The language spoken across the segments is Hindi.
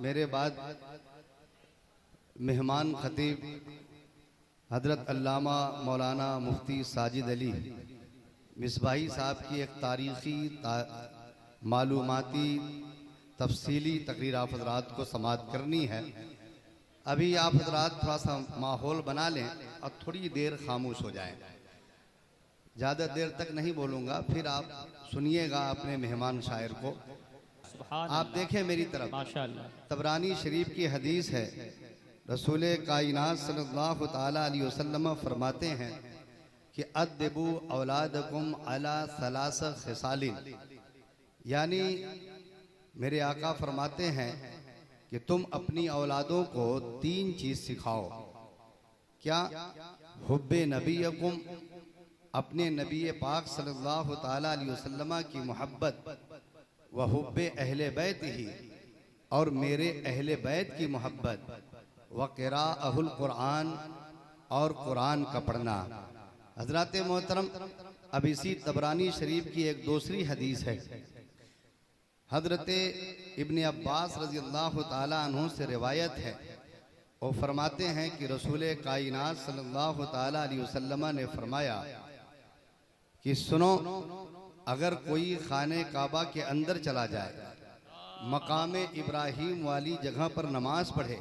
मेरे बाद मेहमान खतीब हजरत अल्लामा मौलाना मुफ्ती साजिद अली मिसबाही साहब की एक तारीख़ी मालूमाती तफसीली तकरीर आप हजरात को समाअत करनी है। अभी आप हजरात थोड़ा सा माहौल बना लें और थोड़ी देर खामोश हो जाएं। ज़्यादा देर तक नहीं बोलूँगा, फिर आप सुनिएगा अपने मेहमान शायर को। आप देखें मेरी तरफ, माशाअल्लाह। तबरानी शरीफ की हदीस है, रसूल कायनात सल्लल्लाहु ताला अलैहि वसल्लम फरमाते हैं कि अद्दिबू औलादकुम अला सलास खिसालिन, यानी मेरे आका फरमाते हैं कि तुम अपनी औलादों को 3 चीज़ सिखाओ। क्या? हुब्बे नबीयकुम, अपने नबी पाक सल्लल्लाहु ताला अलैहि वसल्लम की मोहब्बत, व हुब्बे अहले बैत ही, और मेरे अहले बैत की मोहब्बत, व क़िराअहुल कुरान, और कुरान का पढ़ना। हज़रात मोहतरम, अब इसी तबरानी शरीफ की एक दूसरी हदीस है, हज़रत इब्ने अब्बास रज़ी अल्लाह ताला अन्हु से रिवायत है। वो फरमाते हैं कि रसूल कायनात सल्लल्लाहु ताला अलैहि वसल्लम ने फरमाया कि सुनो, अगर कोई खाने काबा के अंदर चला जाए, मकाम इब्राहीम वाली जगह पर नमाज पढ़े,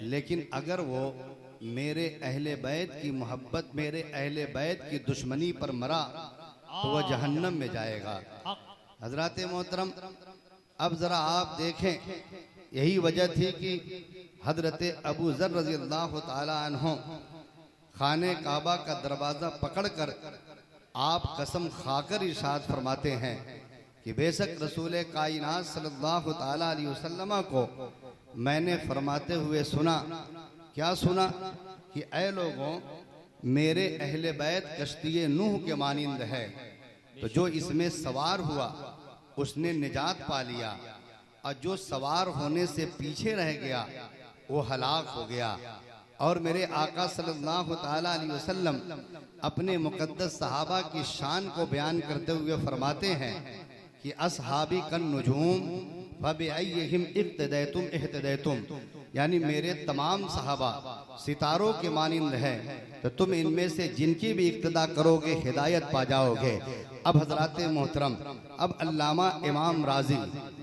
लेकिन अगर वो मेरे अहले बैत की मोहब्बत, मेरे अहले बैत की दुश्मनी पर मरा तो वह जहन्नम में जाएगा। हजरात मोहतरम, अब ज़रा आप देखें, यही वजह थी कि हजरत अबू ज़र रज़ी अल्लाह ताला अन्हु खाने काबा का दरवाज़ा पकड़कर आप कसम खाकर इरशाद फरमाते हैं कि बेशक रसूल कायनात सल्लल्लाहु ताला अलैहि वसल्लम को मैंने फरमाते हुए सुना। क्या सुना? कि ऐ लोगों, मेरे अहले बैत कश्ती नूह के मानिंद है, तो जो इसमें सवार हुआ उसने निजात पा लिया, और जो सवार होने से पीछे रह गया वो हलाक हो गया। और मेरे आका सल्लल्लाहु ताला अलैहि वसल्लम अपने मुक़द्दस सहाबा की शान को बयान करते हुए फरमाते हैं कि असहाबी कन नुजूम फबिअय्यिहिम इक्तदैतुम इह्तदैतुम, यानी मेरे तमाम सहाबा सितारों के मानिंद हैं, तो तुम इनमें से जिनकी भी इक्तदा करोगे हिदायत पा जाओगे। अब हजरात मोहतरम, अब अल्लामा इमाम राजी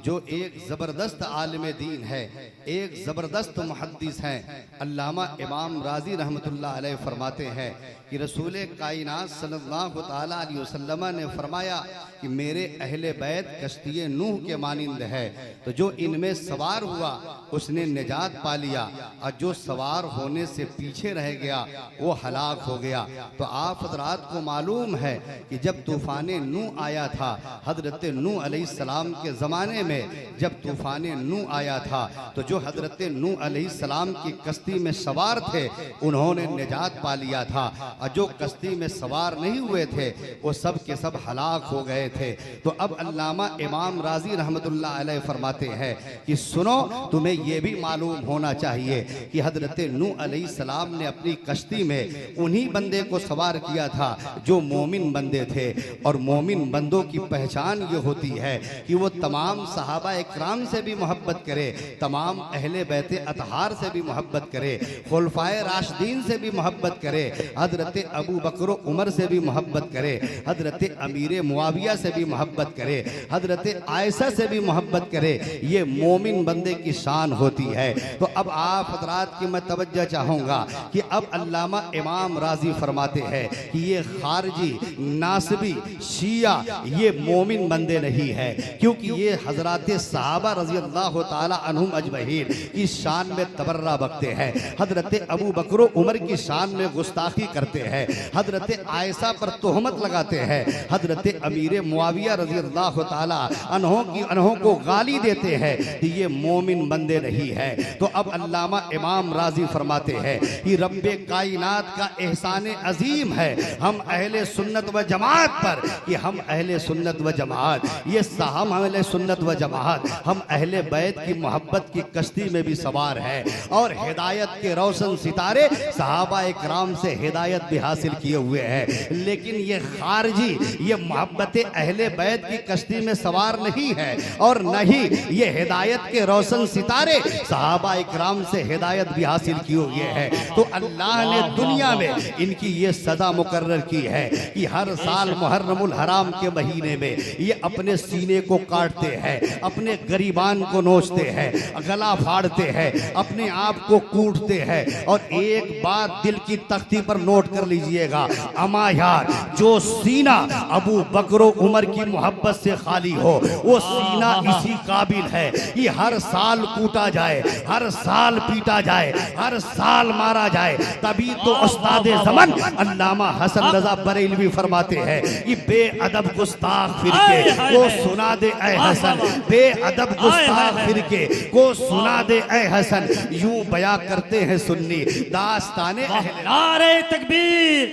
जो एक ज़बरदस्त आलिम दीन है, एक ज़बरदस्त मुहद्दिस हैं, अल्लामा इमाम राजी रहमतुल्लाह अलैह फरमाते हैं कि रसूल कायनात सल्लल्लाहु ताला अलैहि वसल्लम ने फरमाया कि मेरे अहले बैत कश्ती नूह के मानिंद है, तो जो इनमें सवार हुआ उसने निजात पा लिया, और जो सवार होने से पीछे रह गया वो हलाक हो गया। तो आप हजरात को मालूम है कि जब तूफान नूह आया था, हजरत नूह अलैहिस्सलाम के ज़माने में जब तूफान नूह आया था, तो जो हजरत नूह अलैहिस्सलाम की कश्ती में सवार थे उन्होंने निजात पा लिया था, और जो कश्ती में सवार नहीं हुए थे वो सब के सब हलाक हो गए थे। तो अब अल्लामा इमाम राजी रहमतुल्लाह अलैह फरमाते हैं कि सुनो, तुम्हें यह भी मालूम होना चाहिए कि हजरत नूह अलैहिस्सलाम ने अपनी कश्ती में उन्हीं बंदे को सवार किया था जो मोमिन बंदे थे, और मोमिन बंदों की पहचान ये होती है कि वो तमाम सहाबा इकराम से भी मोहब्बत करे, तमाम अहले बैत अतहार से भी मोहब्बत करे, खुलफाए राशिदीन से भी मोहब्बत करे, हजरत अबू बकर उमर से भी मोहब्बत करे, हजरत अमीर मुआविया से भी मोहब्बत करे, हजरत आयशा से भी मोहब्बत करे। ये मोमिन बंदे की शान होती है। तो अब आप हजरात की मैं तवज्जो चाहूँगा कि अब अल्लामा इमाम राजी फरमाते हैं कि ये खारजी, नासबी, शिया ये मोमिन बंदे नहीं है, क्योंकि ये हजरत सहाबा रज़ी अल्लाह ताला अन्हुम अजमईन की शान में तबर्रा बकते हैं, हजरत अबू बकर उमर की शान में गुस्ताखी करते हैं, हजरत आयशा पर तोहमत लगाते हैं, हजरत अमीर मुआविया रज़ी अल्लाह ताला अन्हों को गाली देते हैं कि ये मोमिन बंदे नहीं है। तो अब अल्लामा इमाम राजी फरमाते हैं कि रब्बे कायनात का एहसान अजीम है हम अहले सुन्नत व जमात पर कि हम अहले सुन्नत व जमात, ये हम अहले सुन्नत व जमात, हम अहले बैत की मोहब्बत की कश्ती में भी सवार है और हिदायत के रोशन सितारे सहाबा इकराम से हिदायत भी हासिल किए हुए हैं। लेकिन ये खारजी ये मोहब्बत अहले बैत की कश्ती में सवार नहीं है और नहीं ये हिदायत के रोशन सितारे सहाबा इकराम से हिदायत भी हासिल किए हुए हैं। तो अल्लाह ने दुनिया में इनकी ये सदा मुकर्रर की है कि हर साल मुहर्रमुल हराम के महीने में ये अपने सीने को काटते हैं, अपने गरीबान को नोचते हैं, गला फाड़ते हैं, अपने आप को कूटते हैं। और एक बात दिल की तख्ती पर नोट कर लीजिएगा, अमा यार जो सीना अबू बकर उमर की मोहब्बत से खाली हो वो सीना इसी काबिल है कि हर साल कूटा जाए, हर साल पीटा जाए, हर साल मारा जाए। तभी तो उस्ताद ज़मान अल्लामा हसन रज़ा बरेलवी फरमाते हैं कि बेअदब गुस्ताख फिरके को सुना दे ऐ हसन, बेअदब गुस्ताख फिरके को सुना दे ऐ हसन, यूं बयां करते हैं सुन्नी दास्ताने अहले। नारे तकबीर,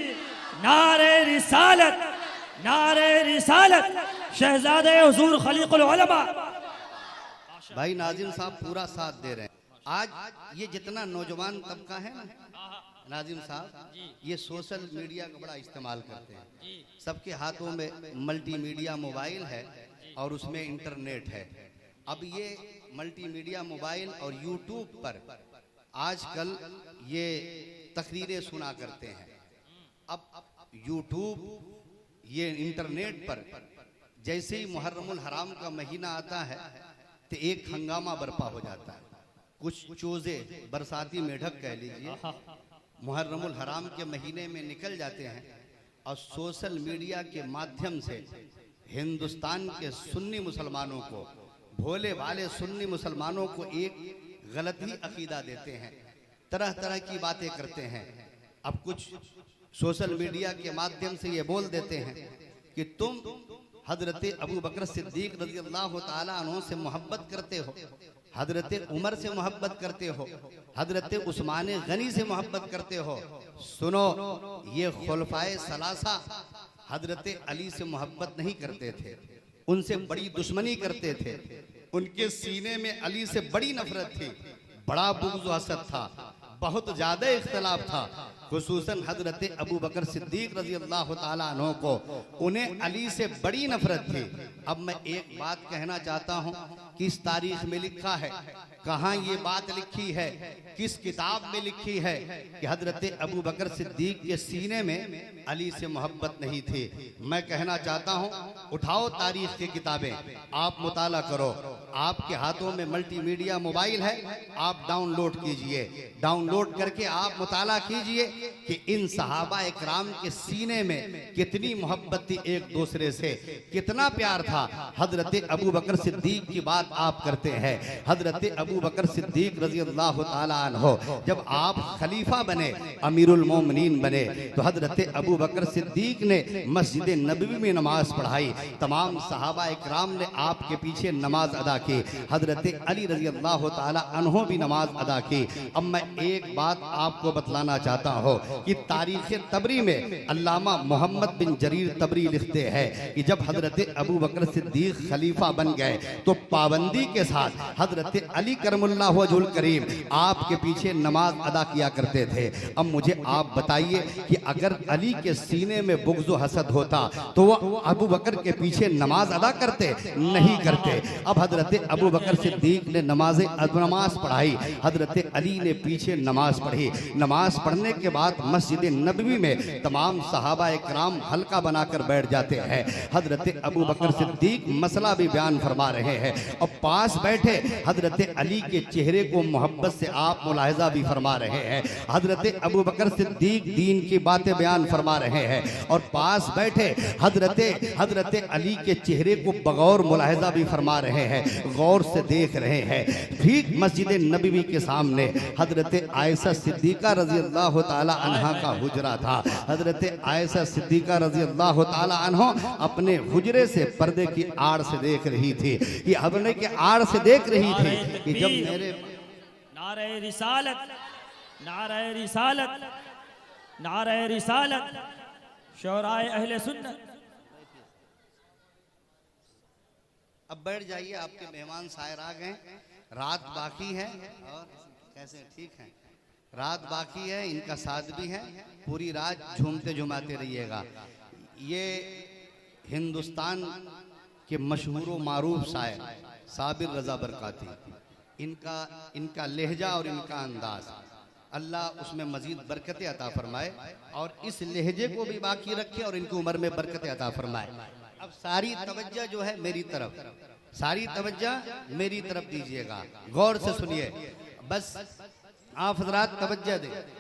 नारे रिसालत, नारे रिसालत, शहजादे हुजूर खलीकुल उलमा। भाई नाजिम साहब पूरा साथ दे रहे हैं। आज ये जितना नौजवान तबका है ना नाजिम साहब, ये सोशल मीडिया का बड़ा इस्तेमाल करते हैं। सबके हाथों में मल्टीमीडिया मोबाइल है और उसमें इंटरनेट है। अब ये मल्टीमीडिया मोबाइल और यूट्यूब पर आजकल ये तकरीरें सुना करते हैं। अब यूट्यूब ये इंटरनेट पर जैसे ही मुहर्रमुल हराम का महीना आता है तो एक हंगामा बर्पा हो जाता है। कुछ चूजे बरसाती मेढक कह लीजिए मुहर्रमुल हराम के महीने में निकल जाते हैं और सोशल मीडिया के माध्यम से हिंदुस्तान के सुन्नी मुसलमानों को, भोले भाले सुन्नी मुसलमानों को एक गलत ही अकीदा देते हैं, तरह तरह की बातें करते हैं। अब कुछ सोशल मीडिया के माध्यम से ये बोल देते हैं कि तुम हजरत अबू बकर सिद्दीक रज़ी अल्लाह ताला अन्हु से मोहब्बत करते हो, हजरत उमर से मोहब्बत करते हो, हजरत उस्मान गनी से मोहब्बत करते हो। सुनो, ये खुलफाए सलासा हजरत अली से मोहब्बत नहीं करते थे, उनसे बड़ी दुश्मनी करते थे, उनके सीने में अली से बड़ी नफरत थी, बड़ा बुग़्ज़ हसद था, बहुत ज्यादा इख्तलाफ था। खुसूसन हजरत अबू बकर सिद्दीक रज़ी अल्लाह ताला अन्हु को उन्हें अली से बड़ी नफरत थी। अब मैं एक बात कहना चाहता हूँ, किस तारीख में लिखा है, कहाँ ये बात लिखी है, किस किताब में लिखी है कि हजरत अबू बकर सिद्दीक के सीने में अली से मोहब्बत नहीं थी। मैं कहना चाहता हूँ, उठाओ तारीख की किताबें, आप मुताला करो, आपके हाथों में मल्टीमीडिया मोबाइल है, आप डाउनलोड कीजिए, डाउनलोड करके आप मुताला कीजिए कि इन सहाबा इकराम के सीने में कितनी मोहब्बत थी, एक दूसरे से कितना प्यार था। हजरत अबू बकर सिद्दीक की बात आप करते हैं, हजरत अबू बकर सिद्दीक रज़ी अल्लाह ताला अन्हु जब आप खलीफा बने, अमीरुल मोमिनीन बने, तो हजरत अबू बकर सिद्दीक ने मस्जिद नबवी में नमाज पढ़ाई, तमाम सहाबा इकराम ने आपके पीछे नमाज अदा की, हजरत अली रज़ी अल्लाह ताला अन्हु भी नमाज अदा की। अब मैं एक बात आपको बतलाना चाहता हूँ कि तारीख तबरी में अल्लामा मोहम्मद बिन जरीर तबरी लिखते हैं कि जब हजरत अबू बकर सिद्दीक खलीफा बन गए तो पाबंदी के साथ हजरत अली करमुल्लाह वजहुल करीम आपके पीछे नमाज अदा किया करते थे। अब मुझे आप बताइए कि अगर अली के सीने में बुग़्ज़ व हसद होता तो वह अबू बकर के पीछे नमाज अदा करते? नहीं करते। अब हजरत अबू बकर सिद्दीक ने नमाज पढ़ाई, हजरत अली ने पीछे नमाज पढ़ी। नमाज पढ़ने के बाद मस्जिद नबवी में तमाम सहाबा इकराम हल्का बनाकर बैठ जाते हैं। हजरत अबू बकर सिद्दीक मसला भी बयान फरमा रहे हैं और पास बैठे हजरत अली के चेहरे को मोहब्बत से आप मुलाहिजा भी फरमा रहे हैं। हजरत अबू बकर सिद्दीक दीन की बातें बयान फरमा रहे हैं और पास बैठे हजरत अली के चेहरे को बगौर मुलाहिजा भी फरमा रहे हैं, गौर से देख रहे हैं। ठीक मस्जिद नबवी के सामने हजरत आयशा सिद्दीका रज़ी अल्लाह ताला अन्हा का हुजरा था। हजरत आयशा सिद्दीका रज़ी अल्लाह ताला अन्हा अपने हुजरे से पर्दे की आड़ से देख रही थी, ये हवने के आड़ से देख रही थी कि जब मेरे नारे रिसालत, नारे रिसालत, नारे रिसालत, शौराए अहले सुन्नत, अब बैठ जाइए, आपके मेहमान शायर आ गए, रात बाकी है। और कैसे ठीक हैं? रात बाकी है, इनका साथ भी है, पूरी रात झूमते झुमाते रहिएगा। ये हिंदुस्तान के मशहूर व मारूफ शायर साबिर रजा बरकाती, इनका लहजा और इनका अंदाज, अल्लाह उसमें मजीद बरकतें अता फरमाए और इस लहजे को भी बाकी रखे और इनकी उम्र में बरकतें अता फरमाए। अब सारी तवज्जो जो है मेरी तरफ, सारी तवज्जो मेरी तरफ दीजिएगा, गौर से सुनिए, बस आप हजरात तवज्जो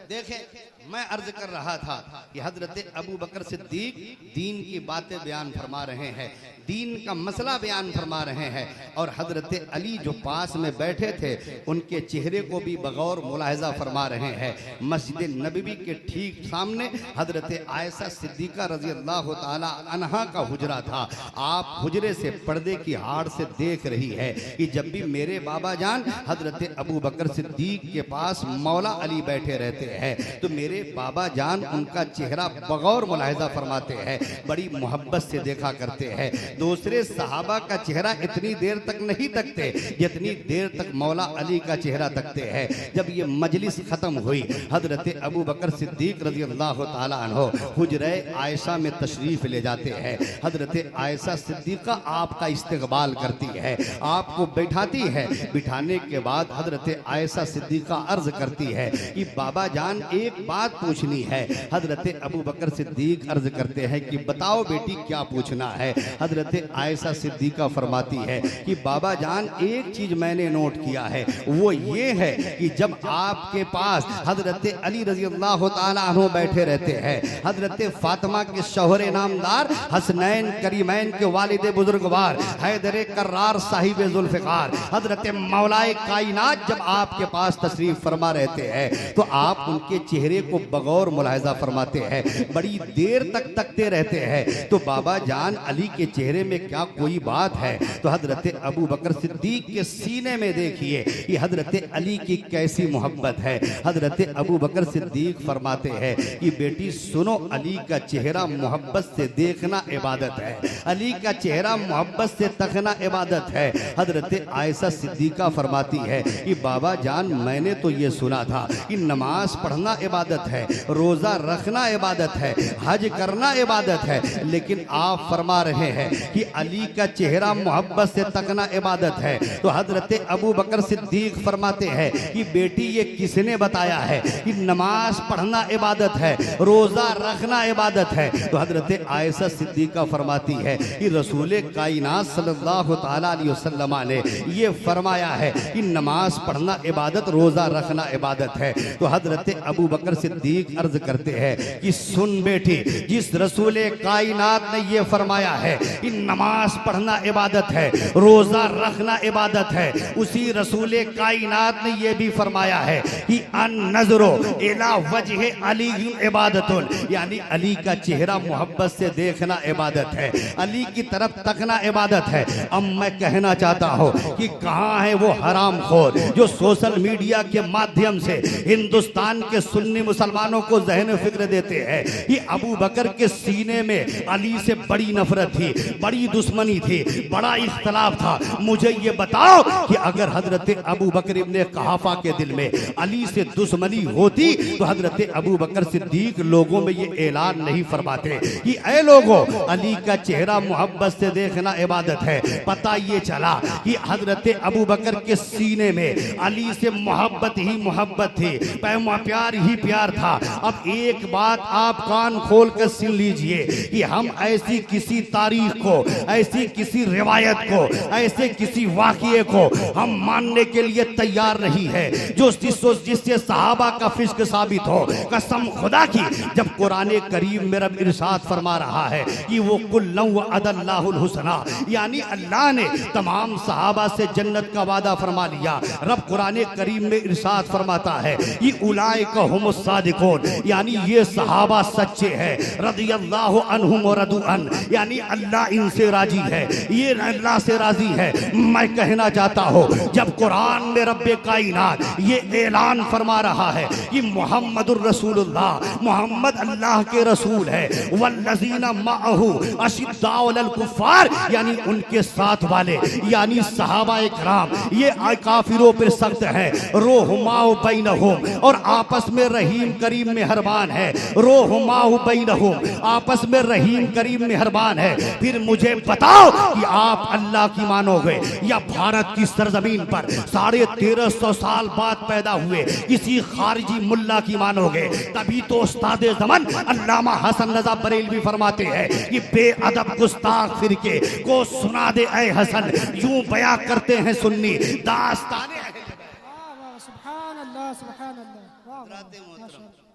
देखें। मैं अर्ज कर रहा था कि हजरत अबू बकर सिद्दीक दीन की बातें बयान फरमा रहे हैं, दीन का मसला बयान फरमा रहे हैं, और हजरत अली जो पास में बैठे थे उनके चेहरे को भी बगौर मुलाहिजा फरमा रहे हैं। मस्जिद नबवी के ठीक सामने हजरत आयशा सिद्दीका रजी अल्लाह ताला अन्हा का हुजरा था। आप हुजरे से पर्दे की हाड़ से देख रही है कि जब भी मेरे बाबा जान हजरत अबू बकर सिद्दीक के पास मौला अली बैठे रहते हैं तो मेरे बाबा जान उनका चेहरा बगौर मुलाहिजा फरमाते हैं, बड़ी मोहब्बत से देखा करते हैं। दूसरे सहाबा का चेहरा इतनी देर तक नहीं तकते जितनी देर तक मौला अली का चेहरा तकते हैं। जब ये मजलिस खत्म हुई, हजरत अबू बकर सिद्दीक रजी अल्लाह ताला अन्हो हुजरे आयशा में तशरीफ ले जाते हैं। हजरत आयशा सिद्दीका आपका इस्तकबाल करती है, आपको बैठाती है। बिठाने के बाद हजरत आयशा सिद्दीका अर्ज करती है कि बाबा जान एक बात पूछनी है। हजरत अबू बकर सिद्दीक अर्ज करते हैं कि बताओ बेटी क्या पूछना है। हजरत आयशा सिद्दीका फरमाती है कि बाबा जान एक चीज मैंने नोट किया है, वो ये है कि जब आपके पास हजरत अली रजी अल्लाह ताला अन्हु बैठे रहते हैं, हजरत फातिमा के शौहरे नामदार हसनैन करीमैन के वालिद बुजुर्गवार हैदर कर्रार साहिब जुल्फिकार हजरत मौलाए कायनात जब आपके पास तशरीफ फरमा रहते हैं तो आप उनके चेहरे को बगौर मुलाहिजा फरमाते हैं, बड़ी देर तक तकते रहते हैं। तो बाबा जान अली के चेहरे में क्या कोई बात है? तो हजरत अबू बकर सिद्दीक के सीने में देखिए कि हजरत अली की कैसी मोहब्बत है। हजरत अबू बकर सिद्दीक फरमाते हैं कि बेटी सुनो, अली का चेहरा मोहब्बत से देखना इबादत है, अली का चेहरा मोहब्बत से तकना इबादत है। हजरत आयशा सिद्दीका फरमाती है कि बाबा जान मैंने तो ये सुना था कि नमाज पढ़ना इबादत है, रोजा रखना इबादत है, हज करना इबादत है, लेकिन आप फरमा रहे हैं कि अली का चेहरा मोहब्बत से तकना इबादत है। तो हजरत अबू बकर सिद्दीक फरमाते हैं कि बेटी ये किसने बताया है कि नमाज पढ़ना इबादत है, रोजा रखना इबादत है? तो हजरत आयशा सिद्दीका फरमाती है कि रसूल कायनात सल्लल्लाहु ताला अलैहि वसल्लम ने ये फरमाया है कि नमाज पढ़ना इबादत, रोजा रखना इबादत है। तो हजरत अबू बकर सिद्दीक अर्ज करते हैं कि सुन बेटी, जिस रसूल कायनात ने ये फरमाया है कि नमाज पढ़ना इबादत है, रोजा रखना इबादत है, उसी रसूल कायनात ने ये भी फरमाया है कि अन नजरो इला वजह अली इबादतुन, यानी अली का चेहरा मोहब्बत से देखना इबादत है, अली की तरफ तकना इबादत है। अब मैं कहना चाहता हूँ कि कहाँ है वो हरामखोर जो सोशल मीडिया के माध्यम से हिंदुस्तान के सुन्नी मुसलमानों को ज़हन फिक्र देते हैं कि अबू बकर के सीने में अली से बड़ी नफरत थी, बड़ी दुश्मनी थी, बड़ा इख्तलाफ था। मुझे ये बताओ कि अगर हजरत अबू बकर इब्ने कहाफा के दिल में अली से दुश्मनी होती तो हजरत अबू बकर सिद्दीक लोगों में ये ऐलान नहीं फरमाते कि ऐ लोगों, अली का चेहरा मोहब्बत से देखना इबादत है। पता ये चला कि हजरत अबू बकर के सीने में अली से मोहब्बत ही मोहब्बत थी, प्यार ही प्यार था। अब एक बात आप कान खोल कर सुन लीजिए कि हम ऐसी किसी तारीख को, ऐसी किसी रिवायत को, ऐसे किसी वाक़िए को हम मानने के लिए तैयार नहीं है जो जिससे सहाबा का फिस्क साबित हो। कसम खुदा की, जब कुरान करीम में रब इरशाद फरमा रहा है कि वो कुल्लु वअदल्लाहुल हुस्ना, यानी अल्लाह ने तमाम सहाबा से जन्नत का वादा फरमा लिया। रब कुरान करीम में इरशाद साथ फरमाता है ये उलाइका हुमुस सादिकून, यानी ये सहाबा सच्चे हैं, रदियल्लाहु अन्हुम व रदू अन, यानी अल्लाह इनसे राजी है, ये अल्लाह से राजी है। मैं कहना चाहता हूँ जब कुरान में रब्बे कायनात ये ऐलान फरमा रहा है कि मोहम्मदुर रसूलुल्लाह, मोहम्मद अल्लाह के रसूल है, वल्लज़ीना मअहू अशिद्दाउ अलल कुफ़ार, यानी उनके साथ वाले यानी सहाबा इकराम ये काफिरों पर सख्त है, रोहमाउ बैनहुम, और आपस में रहीम करीम मेहरबान है, रोहमाउ बैनहुम, आपस में रहीम करीम मेहरबान है। फिर मुझे बताओ कि आप अल्लाह की मानोगे या भारत की सरजमीन पर 1350 साल बाद पैदा हुए किसी खारिजी मुल्ला की मानोगे? तभी तो उस्ताद ज़मान अल्लामा हसन रज़ा बरेलवी फरमाते हैं कि बेअदब गुस्ताख फिरके को सुना दे ऐ हसन, यूं बयां करते हैं सुन्नी दास्ताने।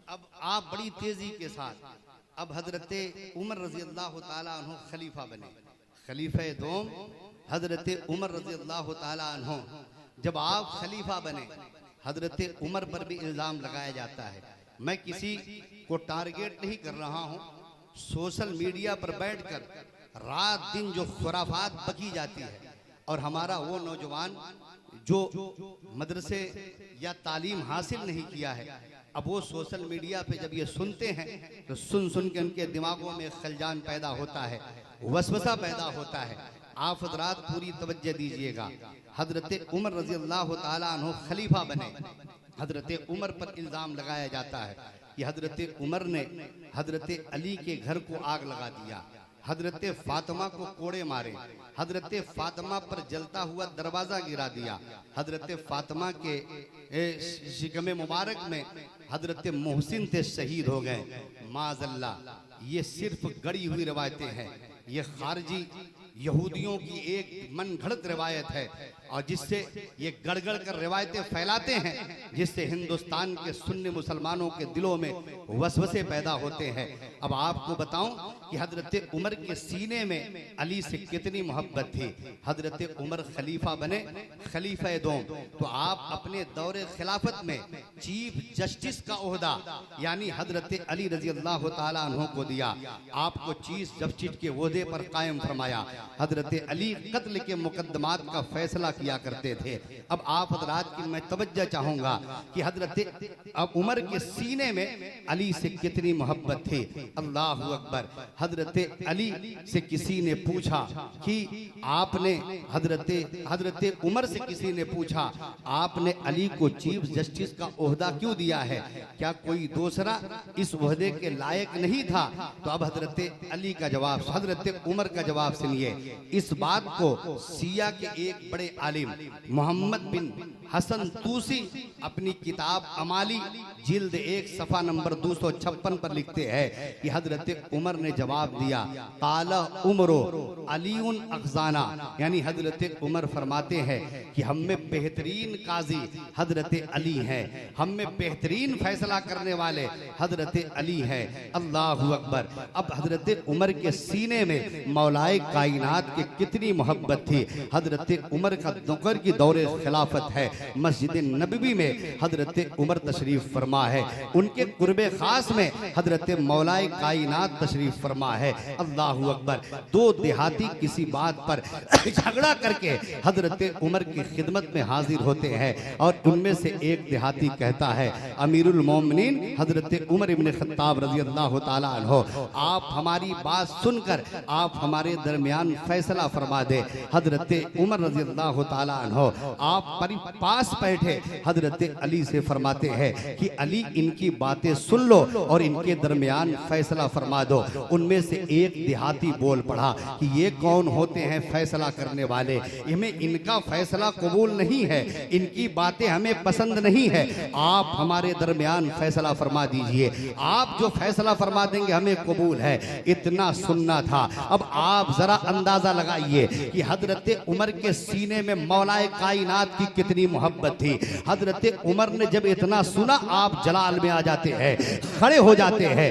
अब आप बड़ी तेजी के साथ अब हजरत उमर रजी अल्लाह ताला अन्हु खलीफा बने, खलीफा दोम हजरत उमर रजी अल्लाह ताला अन्हु। जब आप खलीफा बने, हजरत उमर पर भी इल्जाम लगाया जाता है। मैं किसी को टारगेट नहीं कर रहा हूँ, सोशल मीडिया पर बैठकर रात दिन जो खुराफात बकी जाती है, और हमारा वो नौजवान जो मदरसे या तालीम हासिल नहीं किया है, अब वो सोशल मीडिया पे जब ये सुनते हैं तो सुन सुन के उनके दिमागों में खलजान पैदा होता है, वसवसा पैदा होता है। आप हजरात पूरी तवज्जो दीजिएगा। हजरत उमर रजी अल्लाह ताला अन्हु खलीफा बने, हजरत उमर पर इल्ज़ाम लगाया जाता है कि हजरत उमर ने हजरत अली के घर को आग लगा दिया, हजरत फातिमा को कोड़े मारे, हजरत फातिमा पर जलता हुआ दरवाजा गिरा दिया, हजरत फातिमा के शिकमे मुबारक में हजरत मोहसिन थे शहीद हो गए। माज़ल्ला, ये सिर्फ गढ़ी हुई रवायतें हैं, ये खारजी यहूदियों की एक मन घड़त रिवायत है, और जिससे ये गड़गड़ कर रिवायतें फैलाते हैं, जिससे हिंदुस्तान के सुन्नी मुसलमानों के दिलों में वसवसे पैदा होते हैं। अब आपको बताऊं कि हजरत उमर के सीने में अली से कितनी मोहब्बत थी। हजरत उमर खलीफा बने, खलीफा दोम, तो आप अपने दौरे खिलाफत में चीफ जस्टिस का ओहदा यानी हजरत अली रजी अल्लाह ताला अन्हु को दिया, आपको चीफ जस्टिस के ओहदे पर कायम फरमाया। हजरत अली कत्ल के मुकदमात का फैसला किया करते थे। अब आप हजरात की मैं तवज्जो चाहूंगा कि हजरत अब उमर के सीने में अली से कितनी मोहब्बत थी। अल्लाह अकबर। हजरत अली से किसी ने पूछा कि आपने हजरत उमर से किसी ने पूछा आपने अली को चीफ जस्टिस का ओहदा क्यों दिया है, क्या कोई दूसरा इस ओहदे के लायक नहीं था? तो अब हजरत अली का जवाब, हजरत उमर का जवाब सुनिए। इस बात को सिया के एक बड़े आलिम मोहम्मद बिन हसन तूसी अपनी किताब अमाली जिल्द 1 सफ़ा नंबर 256 पर लिखते हैं कि हजरत उमर ने जवाब दिया, काला उमरो अलीउन अखजाना, यानी हजरत उमर फरमाते हैं कि हम में बेहतरीन काजी हजरत अली हैं, हम में बेहतरीन फैसला करने वाले हजरत अली हैं। अल्लाह अकबर। अब हजरत उमर के सीने में मौलाए कायनात की कितनी मोहब्बत थी। हजरत उमर का दुकर की दौरे खिलाफत है, मस्जिद नबवी में हजरत उमर तशरीफ फरमा है, उनके कुर्बे खास में हजरत मौलाए कायनात तशरीफ फरमा है। अल्लाह अकबर। दो देहाती किसी बात पर झगड़ा करके हजरत उमर की खिदमत में हाजिर होते हैं और उनमें से एक देहाती कहता है, अमीरुल मोमिनीन हजरत उमर इब्न खत्ताब रजी अल्लाह ताला अन्हो, आप हमारी बात सुनकर आप हमारे दरमियान फैसला फरमा दे। हजरत उमर रजी अल्लाह ताला अन्हो आप पास बैठे हजरत अली से फरमाते हैं कि अली इनकी बातें सुन लो और इनके दरमियान फैसला फरमा दो। उनमें से एक देहाती बोल पड़ा कि ये कौन होते हैं फैसला करने वाले, हमें इनका फैसला कबूल नहीं है, इनकी बातें हमें पसंद नहीं है, आप हमारे दरमियान फैसला फरमा दीजिए, आप जो फैसला फरमा देंगे हमें कबूल है। इतना सुनना था। अब आप जरा अंदाजा लगाइए कि हजरत उमर के सीने में मौलाए कायनात की कितनी मोहब्बत थी। हजरत उमर ने जब इतना सुना, आप जलाल में आ जाते हैं, खड़े हो जाते हैं,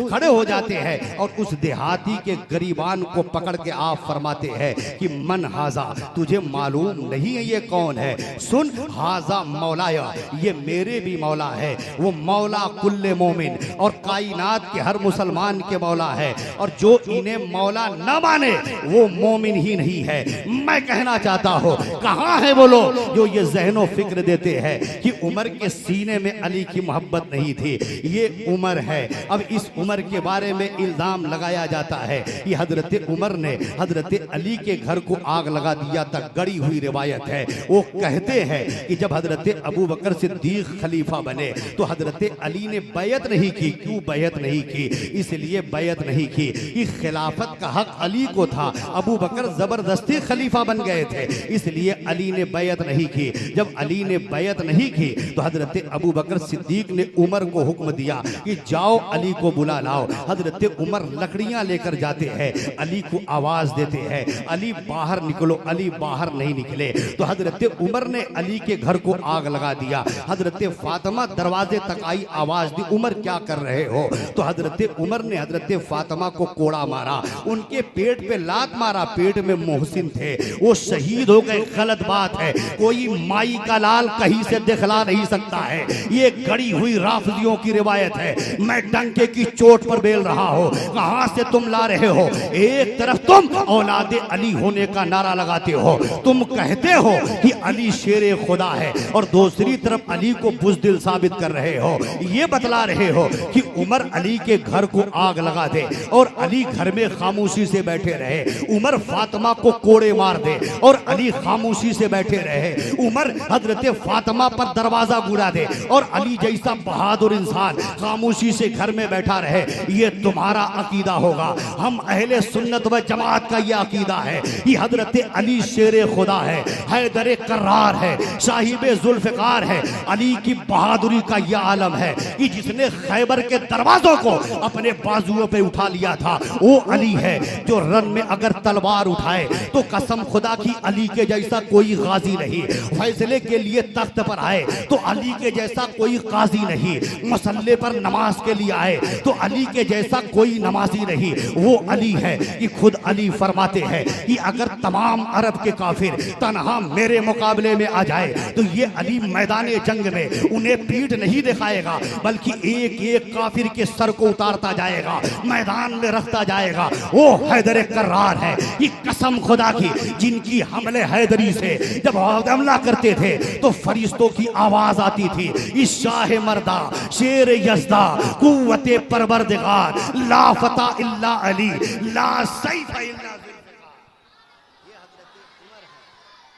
खड़े हो जाते हैं और उस देहाती के गरीबान को पकड़ के आप फरमाते हैं कि मन हाजा, तुझे मालूम नहीं है ये कौन है? सुन, हाजा मौलाया, ये मेरे भी मौला है। वो मौला कुल्ले मोमिन और कायनात के हर मुसलमान के मौला है, और जो इन्हें मौला न माने वो मोमिन ही नहीं है। मैं कहना चाहता हूँ, कहाँ है वो लोग जो ये ज़हनो फिक्र देते हैं कि उमर के सीने में अली की मोहब्बत नहीं थी? ये उमर है। अब इस उमर के बारे में इल्जाम लगाया जाता है कि हजरत उमर ने हजरत अली के घर को आग लगा दिया था। गड़ी हुई रिवायत है। वो कहते हैं कि जब हजरत अबू बकर सिद्दीक खलीफा बने तो हजरत अली ने बैयत नहीं की। क्यों बैयत नहीं की? इसलिए बैयत नहीं की कि खिलाफत का हक अली को था। अबू बकर जबरदस्ती खलीफा बन गए थे, इसलिए अली ने बैयत नहीं की। जब अली ने बैयत नहीं की तो हजरत अबू बकर सिद्दीक ने उमर को हुक्म दिया कि जाओ अली को बुला लाओ। हजरत उमर लकड़ियां लेकर जाते हैं, अली को आवाज देते हैं, अली बाहर निकलो। अली बाहर नहीं निकले तो हजरत उमर ने अली के घर को आग लगा दिया। हजरत फातिमा दरवाजे तक आई, आवाज दी, उमर क्या कर रहे हो? तो हजरत उमर ने हजरत फातिमा को कोड़ा मारा, उनके पेट पे लात मारा। पेट में मोहसिन थे, वो शहीद हो गए। गलत बात है, कोई माई का लाल कहीं से दिखला नहीं सकता है। ये गड़ी हुई राफिदियों की रिवायत है। मैं डंके की चोट पर बेल रहा हूँ। कहां से तुम ला रहे हो? एक तरफ तुम औलादे अली होने का नारा लगाते हो, तुम कहते हो कि अली शेरे खुदा है, और दूसरी तरफ अली को बुज़दिल साबित कर रहे हो। ये बतला रहे हो कि उमर अली के घर को आग लगा दे और अली घर में खामोशी से बैठे रहे। उमर फातिमा को कोड़े मार दे और अली खामोशी से बैठे रहे। उमर हजरत फातिमा पर दरवाजा गुड़ा दे और अली जैसा बहादुर इंसान खामोशी से घर में बैठा रहे। ये तुम्हारा अकीदा होगा। हम अहले सुन्नत व जमात का ये अकीदा है कि हजरत अली शेरे खुदा है, हैदर कर्रार है, साहिबे जुल्फ़िकार है। अली की बहादुरी का यह आलम है कि जिसने खैबर के दरवाजों को अपने बाजुओं पे उठा लिया था वो अली है। जो रन में अगर तलवार उठाए तो कसम खुदा की अली के जैसा कोई गाजी नहीं। फैसले के लिए तख्त पर आए तो अली के जैसा कोई काजी नहीं। मसल्ले पर नमाज के लिए आए तो अली के जैसा कोई नमाजी नहीं। वो अली है कि खुद अली फरमाते हैं कि अगर तमाम अरब के काफिर तन्हा मेरे मुकाबले में आ जाए तो ये अली मैदाने जंग में उन्हें पीठ नहीं दिखाएगा, बल्कि एक एक काफिर के सर को उतारता जाएगा, मैदान में रखता जाएगा। वो हैदर कर्रार है। ये कसम खुदा की, जिनकी हमले हैदरी से जब हमला करते थे तो फरिश्तों की आवाज आती थी, इस शाह मर्दा शेर यज़दा कुव्वते परवरदिगार ला फता इल्ला अली ला सैफ इल्ला।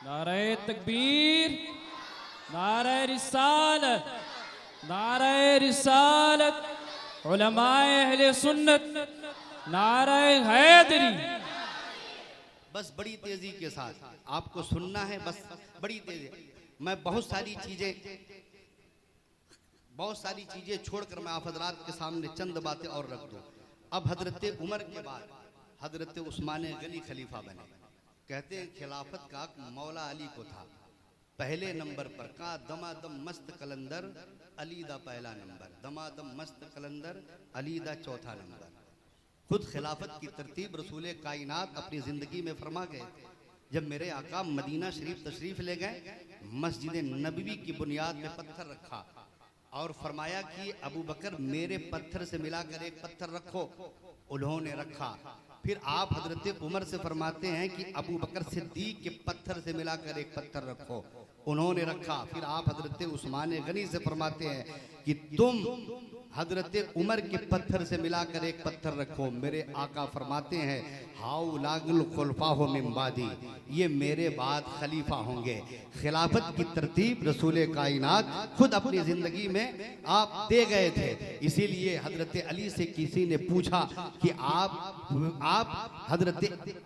नारे तकबीर, नारे रिसालत, नारे रिसालत, उलमाए अहले सुन्नत, नारे हैदरी। बस बड़ी तेजी के साथ आपको सुनना है, बस बड़ी तेजी। मैं बहुत सारी चीजें छोड़कर मैं आप हजरात के सामने चंद बातें और रख दूं। अब हजरत उमर के बाद हजरत उस्मान गनी खलीफा बने। कहते हैं खिलाफत का मौला अली को था। पहले नंबर पर का दमादम मस्त कलंदर अली दा पहला नंबर, दमादम मस्त कलंदर अली दा चौथा नंबर। खुद खिलाफत की तरतीब रसूल कायनात अपनी जिंदगी में फरमा गए। जब मेरे आका मदीना शरीफ तशरीफ ले गए, मस्जिद नबवी की बुनियाद में पत्थर रखा और फरमाया कि अबू बकर मेरे पत्थर से मिलाकर एक पत्थर रखो। उन्होंने रखा। फिर आप हजरत उमर से फरमाते हैं कि अबू बकर सिद्दीक के पत्थर से मिलाकर एक पत्थर रखो। उन्होंने रखा। फिर आप हजरत उस्मान गनी से फरमाते हैं कि तुम हजरत उमर के पत्थर से मिलाकर एक पत्थर रखो। मेरे आका फरमाते हैं हाउ लागुल खुलफा हो मिम्बादी, ये मेरे बाद खलीफा होंगे। खिलाफत की तरतीब रसूल कायनात खुद अपनी जिंदगी में आप दे गए थे। इसीलिए हजरत अली से किसी ने पूछा कि आप हजरत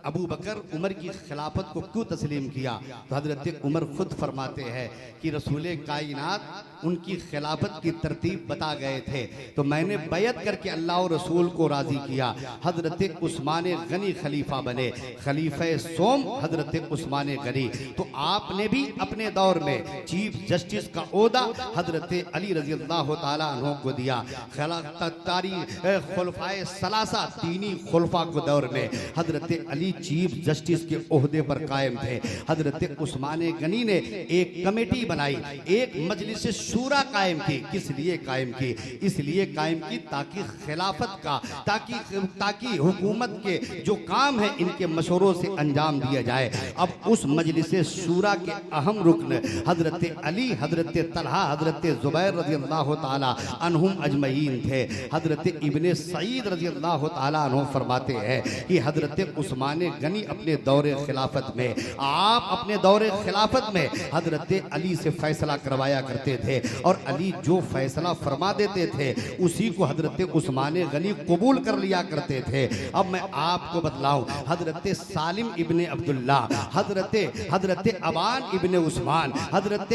अबू बकर उमर की खिलाफत को क्यों तस्लीम किया? तो हजरत उमर खुद फरमाते हैं कि रसूल कायनात उनकी खिलाफत की तरतीब बता गए थे। तो मैंने बैत करके अल्लाह और रसूल को राजी किया। हजरत उस्मान गनी खलीफा बने, खलीफा सोम हजरत उस्मान गनी। तो आपने भी अपने दौर में चीफ जस्टिस का ओहदा हजरत अली रजी अल्लाह तआला अन्हु को दिया। खुलफाए सलासा तीनी खुलफा को दौर में हजरत अली चीफ जस्टिस के ओहदे पर कायम थे। हजरत उस्मान गनी ने एक कमेटी बनाई, एक मजलिस शूरा कायम की। किस लिए कायम की? इसलिए कायम की ताकि खिलाफत का, ताकि हुकूमत के जो काम है इनके मशवरों से अंजाम दिया जाए। अब उस मजलिस शूरा के अहम रुकन हजरत अली, हजरत तलहा, हजरत जुबैर रजी अल्लाह तआला अन्हुम अजमईन थे। हजरत इब्ने सईद रजी अल्लाह तआला अन्हु फरमाते हैं कि हजरत उस्मान गनी अपने दौरे खिलाफत में, आप अपने दौरे खिलाफत में हजरत अली से फैसला करवाया करते थे और अली जो फैसला फरमा देते थे उसी को हजरत उस्मान गनी कबूल कर लिया करते थे। अब मैं आपको बतलाऊं, हजरत सालिम इब्ने अब्दुल्ला, हजरत अबान इब्ने उस्मान, हजरत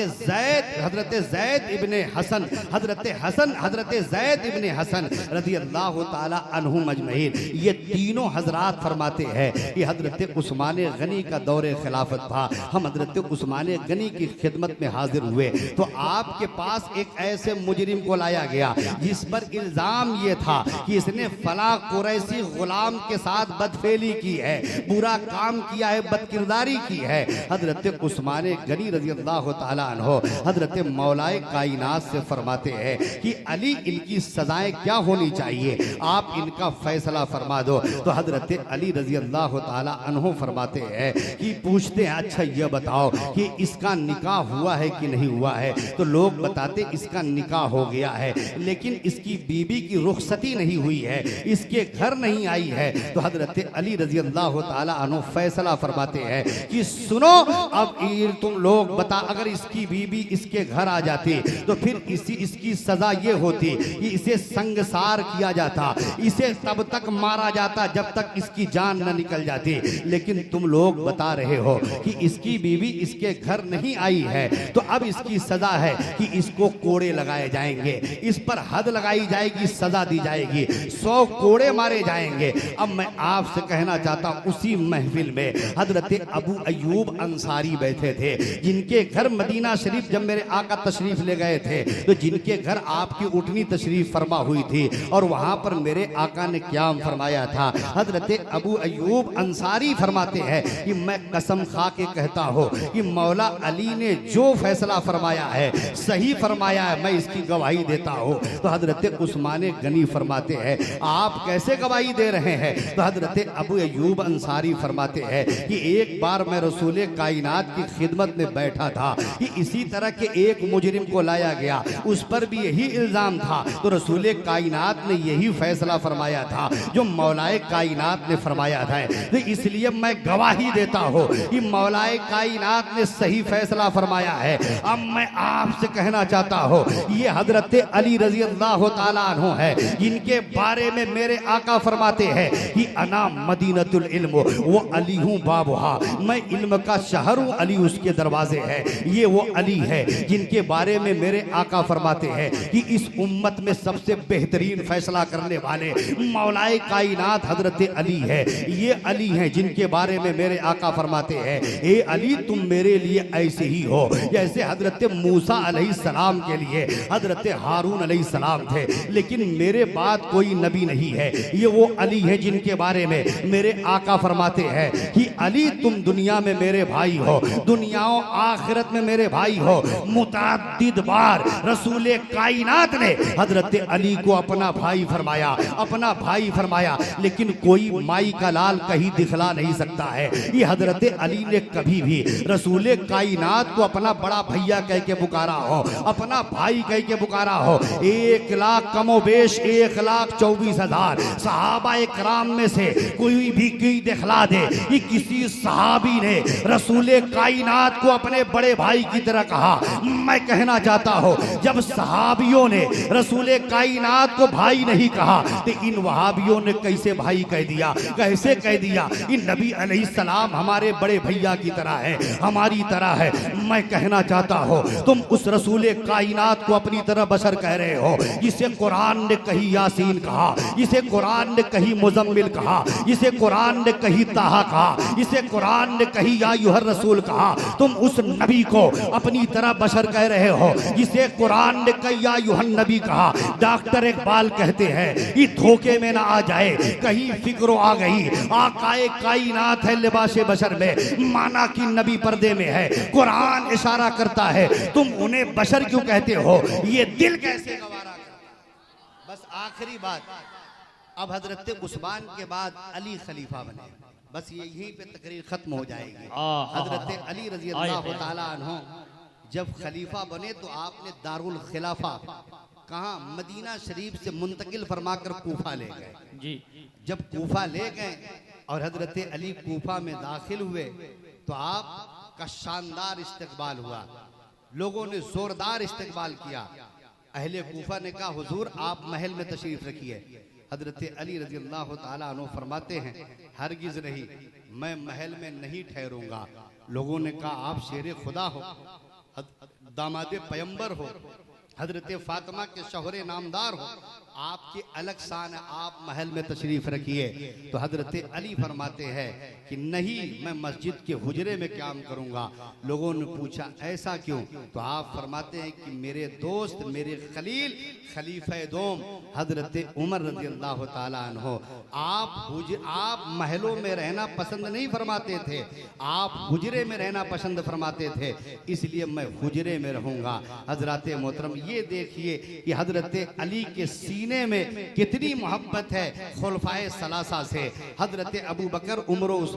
जैद इब्ने हसन, हजरत जैद इब्ने हसन रज़ी अल्लाह ताला अन्हुम अजमईन, ये तीनों हजरात फरमाते हैं कि हजरत उस्मान गनी का दौरे खिलाफत था। हम हजरत उस्मान गनी की खिदमत में हाजिर हुए तो आपके पास एक ऐसे मुजरिम को लाया गया जिस पर इल्जाम ये था कि इसने फला कुरैशी गुलाम के साथ बदफेली की है, बुरा काम किया है, बदकिरदारी की है। हजरत उस्मान गनी रज़ी अल्लाह ताला अन्हु हजरत मौलाए कायनात से फरमाते हैं कि अली, इनकी सजाएं क्या होनी चाहिए, आप इनका फैसला फरमा दो। तो हजरत अली रज़ी अल्लाह ताला अन्हु फरमाते हैं कि पूछते हैं, अच्छा ये बताओ कि इसका निकाह हुआ है कि नहीं हुआ है? तो लोग बताते इसका निकाह हो गया है, लेकिन इसकी बीबी की रुखसती नहीं हुई है, इसके घर नहीं आई है। तो हजरत अली रज़ी अल्लाह ताला अन्हु फैसला फरमाते हैं कि सुनो, अब तुम लोग बता, अगर इसकी बीबी इसके घर आ जाती तो फिर इसकी सजा ये होती कि इसे संगसार किया जाता, इसे तब तक मारा जाता जब तक इसकी जान न निकल जाती। लेकिन तुम लोग बता रहे हो कि इसकी बीबी इसके घर नहीं आई है, तो अब इसकी सजा है कि इसको कोड़े लगाए जाएंगे, इस पर हद लगाई जाएगी, सजा दी जाएगी, 100 कोड़े मारे जाएंगे। अब मैं आपसे कहना चाहता हूं, उसी महफिल में हजरत अबू अयूब अंसारी बैठे थे, जिनके घर मदीना शरीफ जब मेरे आका तशरीफ ले गए थे तो जिनके घर आपकी उठनी तशरीफ फरमा हुई थी और वहां पर मेरे आका ने क्या फरमाया था। हजरत अबू अयूब अंसारी फरमाते हैं कि मैं कसम खा के कहता हूं कि मौला अली ने जो फैसला फरमाया है सही फरमाया है, मैं इसकी गवाही देता हूं। तो हजरत उस्मान गनी फरमाते हैं, आप कैसे गवाही दे रहे हैं? तो हजरत अबू अयूब अंसारी फरमाते हैं कि एक बार मैं रसूल कायनात की खिदमत में बैठा था कि इसी तरह के एक मुजरिम को लाया गया, उस पर भी यही इल्जाम था। तो रसूल कायनात ने यही फैसला फरमाया था जो मौलाए कायनात ने फरमाया था। तो इसलिए मैं गवाही देता हूं कि मौलाए कायनात ने सही फैसला फरमाया है। अब मैं आपसे कहना चाहता हूं, ये हजरत अली रजी अल्लाह ताला अन्हु है, जिनके बारे में मेरे आका फरमाते हैं कि अना मदीनतुल इल्म वो अली हूँ बाबुहा, मैं इल्म का शहर हूँ, अली उसके दरवाजे है। ये वो अली है जिनके बारे में मेरे आका फरमाते हैं कि इस उम्मत में सबसे बेहतरीन फैसला करने वाले मौलाए कायनात हजरत अली है। ये अली हैं जिनके बारे में मेरे आका फरमाते हैं, ए अली तुम मेरे लिए ऐसे ही हो जैसे हजरत मूसा अलैहिस्सलाम के लिए हजरत हारून अलैहिस्सलाम थे, लेकिन मेरे बाद कोई नबी नहीं है। ये वो अली है जिनके बारे में मेरे आका फरमाते हैं कि अली तुम दुनिया में मेरे भाई हो, दुनिया आखिरत में मेरे भाई हो। मुतअद्दिद बार रसूल कायनात ने हजरत अली को अपना भाई फरमाया, अपना भाई फरमाया, लेकिन कोई माई का लाल कहीं दिखला नहीं सकता है। ये हजरत अली ने कभी भी रसूल कायनात को अपना बड़ा भैया कह के पुकारा हो, अपना भाई कह के पुकारा हो। 1 लाख कमोबेश 1,24,000 सहाबा इकराम में से कोई भी दिखला दे कि किसी सहाबी ने रसूल कायनात को अपने बड़े भाई की तरह कहा। मैं कहना चाहता हूं, जब सहाबियों ने रसूल कायनात को भाई नहीं कहा तो इन वहाबियों ने कैसे भाई कह दिया, कैसे कह दिया? इन नबी अलैहिस्सलाम हमारे बड़े भैया की तरह है, हमारी तरह है। मैं कहना चाहता हूं, तुम उस रसूल कायनात को अपनी तरह बशर कह रहे हो, जिसे कुरान ने कहीं यासीन कहा, जिसे कुरान ने कहीं मुजम्मिल कहा, जिसे कुरान ने कहीं ताहा कहा, जिसे कुरान ने कहीं या अय्युहर रसूल कहा, तुम उस नबी को अपनी तरह बशर कह रहे हो जिसे कुरान ने कहीं या अय्युहन नबी कहा। डॉक्टर इकबाल कहते हैं ये धोखे में ना आ जाए कहीं फिक्र आ गई, आकाए कायनात है लिबाशे बशर में, माना कि नबी पर्दे में है, कुरान इशारा करता है, तुम उन्हें बशर क्यों कहते हो, ये दिल कैसे गवारा करता। बस आखिरी बात, अब हजरत उस्मान के बाद अली खलीफा बने, बस यहीं पे तकरीर खत्म हो जाएगी। हजरत अली रजी अल्लाह ताला अन्हु जब खलीफा बने तो आपने दारुल खिलाफा कहाँ मदीना शरीफ से मुंतकिल फरमाकर कूफा ले गए जी। जब कूफा ले गए और हजरत अली कूफा में दाखिल हुए तो आपका शानदार इस्तकबाल हुआ, लोगों ने जोरदार इस्तकबाल किया। अहले कूफा ने कहा हुजूर आप महल में तशरीफ रखिए। हजरत अली रजी अल्लाह ताला अन्हु फरमाते हैं हरगिज नहीं, मैं महल में नहीं ठहरूंगा। लोगों ने कहा आप शेर खुदा हो, दामादे पैगंबर हो, हजरत फातिमा के शोहरे नामदार हो, आपकी अलग शान है, आप महल में तशरीफ रखिए। तो हजरत अली फरमाते हैं कि नहीं, मैं मस्जिद के हुजरे में काम करूंगा। लोगों ने पूछा ऐसा क्यों, तो आप फरमाते हैं कि मेरे दोस्त, मेरे खलील, खलीफा दोम हजरत उमर रज़ी अल्लाह ताला अन्हो आप महलों में रहना पसंद नहीं फरमाते थे, आप हुजरे में रहना पसंद फरमाते थे, इसलिए मैं हुजरे में रहूंगा। हजरत मोहतरम ये देखिए कि हजरत अली के सीने में कितनी मोहब्बत है खुलफाए सलासा से, हजरत अबू बकर,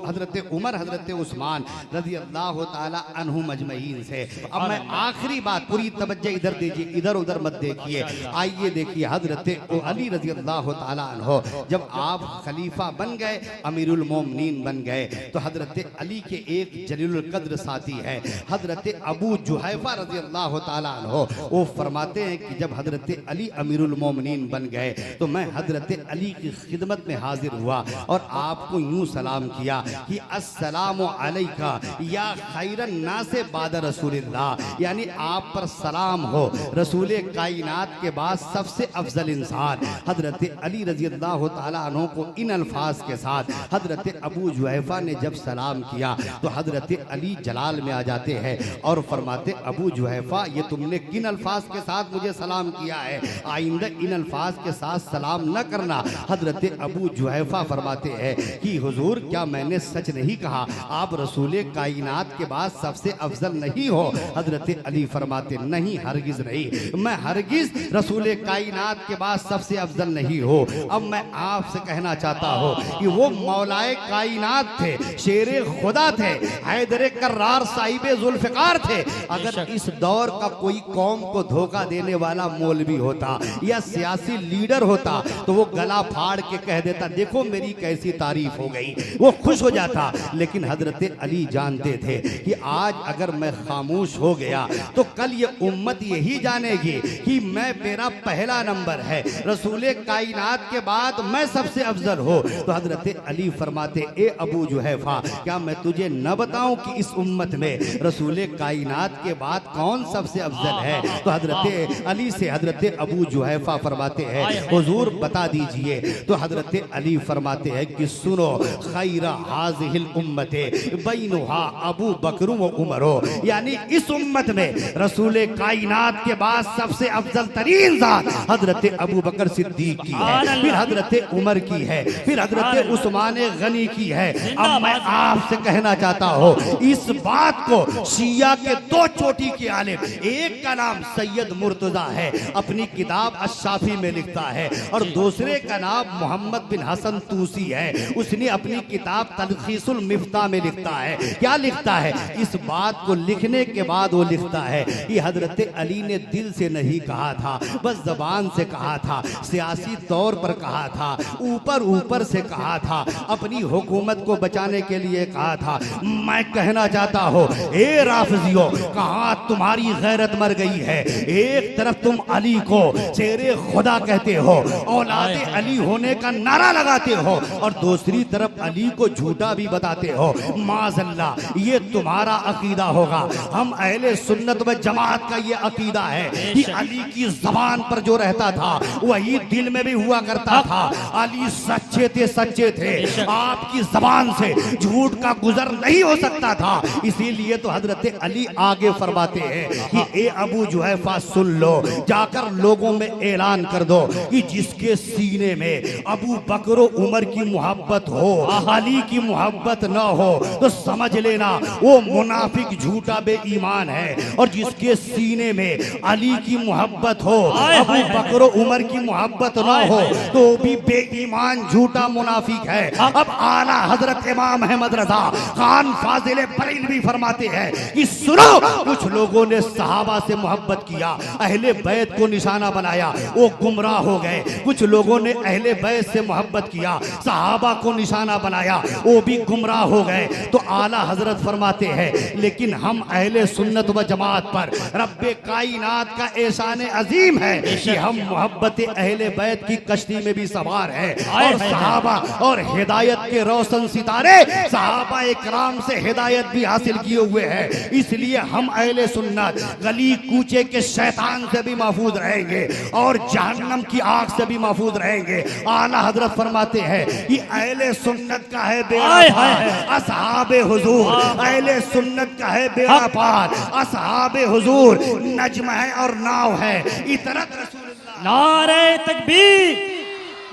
हजरत उमर, हजरत उस्मान रज़ी अल्लाह ताला अन्हु मजमईन से। अब मैं आखिरी बात, पूरी तवज्जो इधर दीजिए, इधर उधर मत देखिए, आइए देखिए। हजरत अली रज़ी अल्लाह ताला अन्हु जब आप खलीफा बन गए, अमीरुल मोमिनीन बन गए, तो हजरत अली के एक जलीलुल कद्र साथी है हजरत अबू जुहैफा रज़ी अल्लाह ताला अन्हु, वो फरमाते हैं कि जब हजरत अली अमीरुल मोमिनीन बन गए तो मैं हजरत अली की खिदमत में हाजिर हुआ और आपको यूं सलाम किया कि अस्सलामु अलैका या खैरन नासे बाद रसूलिल्लाह, यानी आप पर सलाम हो रसूले कायनात के बाद सबसे अफजल इंसान। हजरत अली रज़ी अल्लाह ताला अन्हु को इन अल्फाज के साथ हजरत अबू जुहैफा ने जब सलाम किया तो हजरत अली जलाल में आ जाते हैं और फरमाते अबू जुहैफा ये तुमने किन अल्फाज के साथ मुझे सलाम किया है, आइंदा इन अल्फाज के साथ सलाम न करना। हजरत अबू जुहैफा फरमाते हैं कि हुजूर क्या मैंने सच नहीं कहा, आप रसूले कायनात के बाद सबसे अफजल नहीं हो। हजरत अली फरमाते नहीं, हरगिज नहीं, मैं हरगिज रसूले कायनात के बाद सबसे अफजल नहीं हो। अब मैं आपसे कहना चाहता हूँ कि वो मौलाए कायनात थे, शेरे खुदा थे, हैदर कर्रार साहिबे जुल्फिकार थे। अगर इस दौर का कोई कौम को धोखा देने वाला मौलवी होता या सियासी लीडर होता तो वो गला फाड़ के कह देता देखो मेरी कैसी तारीफ हो गई, वो खुश हो जाता। लेकिन हजरत अली जानते थे कि आज अगर मैं खामोश हो गया तो कल ये उम्मत यही जानेगी कि मैं, मेरा पहला नंबर है, रसूले कायनात के बाद मैं सबसे अफजल हो। तो हजरत अली फरमाते ए अबू जुहैफा क्या मैं तुझे न बताऊं कि इस उम्मत में रसूले कायनात के बाद कौन सबसे अफजल है। तो हजरत अली से हजरत अबू जुहैफा फरमाते हैं हुजूर बता दीजिए। तो हजरत अली फरमाते हैं कि सुनो खैरा हाज़िहिल उम्मते बैनुहा अबू बकर व उमर, यानी इस उम्मत में रसूले कायनात के बाद सबसे अफजल तरीन ज़ात हजरत अबू बकर सिद्दीक की है, फिर हजरत उमर की है, फिर हजरत उस्मान गनी की है। अब मैं आपसे कहना चाहता हूँ इस बात को शिया के दो चोटी के आलिम, एक का नाम सैयद मुर्तजा है, अपनी किताब अश-शाफी में लिखता है, और दूसरे का नाम मोहम्मद बिन हसन तूसी है, उसने अपनी किताब तलखीसुल मिफ्ता में लिखता है। क्या लिखता है? इस बात को लिखने के बाद वो लिखता है कि हजरत अली ने दिल से नहीं कहा था, बस जबान से कहा था, सियासी तौर पर कहा था, ऊपर ऊपर से कहा था, अपनी हुकूमत को बचाने के लिए कहा था। मैं कहना चाहता हूँ ए राफिजियों, कहाँ तुम्हारी गैरत मर गई है? एक तरफ तुम अली को शेरे खुदा कहते हो, औलाद अली होने का नारा लगाते हो, और दूसरी तरफ अली को झूठा भी बताते हो। माज़अल्लाह, ये तुम्हारा अकीदा होगा। हम अहले सुन्नत व जमात का ये अकीदा है कि अली की जबान पर जो रहता था वही दिल में भी हुआ करता था। अली सच्चे थे, सच्चे थे, आपकी जबान से झूठ का गुजर नहीं हो सकता था। इसीलिए तो हजरत अली आगे फरमाते हैं कि ए अबू जुहैफा सुन लो, जाकर लोगों में ऐलान कर दो कि जिसके सीने में अबू बकर उमर की मोहब्बत हो, अली की मोहब्बत न हो, तो समझ लेना वो मुनाफिक झूठा बेईमान है। और जिसके सीने में अली की मोहब्बत हो, अबू बकर उमर की मोहब्बत न हो, तो भी बेईमान झूठा मुनाफिक है। अब आला हजरत इमाम अहमद रजा खान फाजिल बरेलवी फरमाते हैं कि सुनो, कुछ लोगों ने सहाबा से मोहब्बत किया, अहले बैत को निशाना बनाया, वो गुमराह हो गए। कुछ लोगों ने अहले बैत से मोहब्बत किया, सहाबा को निशाना बनाया, वो भी गुमराह हो गए। तो आला हजरत फरमाते हैं लेकिन हम अहले सुन्नत व जमात पर रब्बे कायनात का एहसान अजीम है कि हम मोहब्बत अहले बैत की कश्ती में भी सवार हैं। और सहाबा और हिदायत के रोशन सितारे सहाबा इकराम से हिदायत भी हासिल किए हुए हैं। इसलिए हम अहले सुन्नत गली कूचे के शैतान से भी महफूज रहेंगे और जहन्नम की आग से भी महफूज रहेंगे। आला हजरत फरमाते हैं कि अहले सुन्नत का है बेड़ा पार, असहाबे हुजूर, अहले सुन्नत का है बेड़ा पार, असहाबे हुजूर नज्म है और नाव है। इतरत रसूलुल्लाह। नारे तकबीर,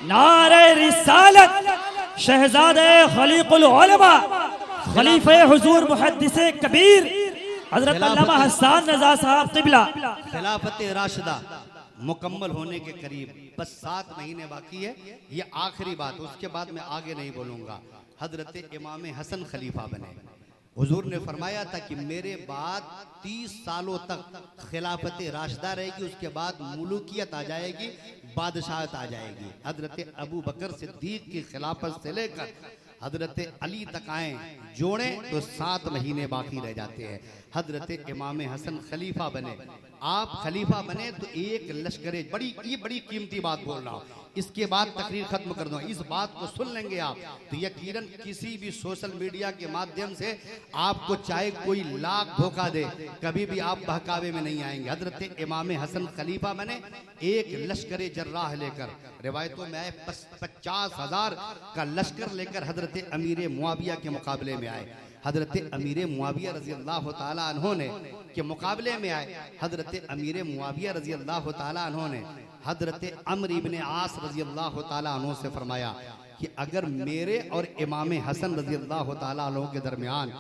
नारे रिसालत, शहजादे खलीकुल उलमा, खलीफे हुजूर मुहद्दिसे कबीर हजरत अल्लामा हसन रजा साहब क़िबला। खिलाफत राशिदा मुकम्मल होने के करीब बस 7 महीने बाकी है। ये आखिरी बात, उसके बाद मैं आगे नहीं बोलूँगा। हजरत इमाम हसन खलीफा बने। हुजूर ने फरमाया था कि मेरे बाद 30 सालों तक खिलाफत राशिदा रहेगी, उसके बाद मुलूकियत आ जाएगी, बादशाहत आ जाएगी। हजरत अबू बकर सिद्दीक की खिलाफत से लेकर हजरत अली तक आए जोड़े तो 7 महीने बाकी रह जाते हैं। हजरत इमाम हसन खलीफा बने। आप खलीफा बने तो एक लश्करे, बड़ी कीमती बात बोल रहा हूँ, इसके बाद तकरीर खत्म कर दो। इस बात को सुन लेंगे आप तो यकीनन किसी भी सोशल मीडिया के माध्यम से आपको चाहे कोई लाख धोखा दे, कभी भी आप बहकावे में नहीं आएंगे। हजरत इमाम हसन खलीफा बने, एक लश्कर जर्राह लेकर, रिवायतों में आए 50,000 का लश्कर लेकर हजरत अमीर मुआविया के मुकाबले में आए। हजरत अमीर मुआविया रजी अल्लाह ताला अन्हो ने के मुकाबले में आए। हजरत अमीर मुआविया रजी अल्लाह ताला अन्हो ने हजरत अम्र इब्ने आस रजी अल्लाह ताला अन्हो से फरमाया कि अगर मेरे और इमाम हसन रजी अल्लाह ताला अन्हो के दरमियान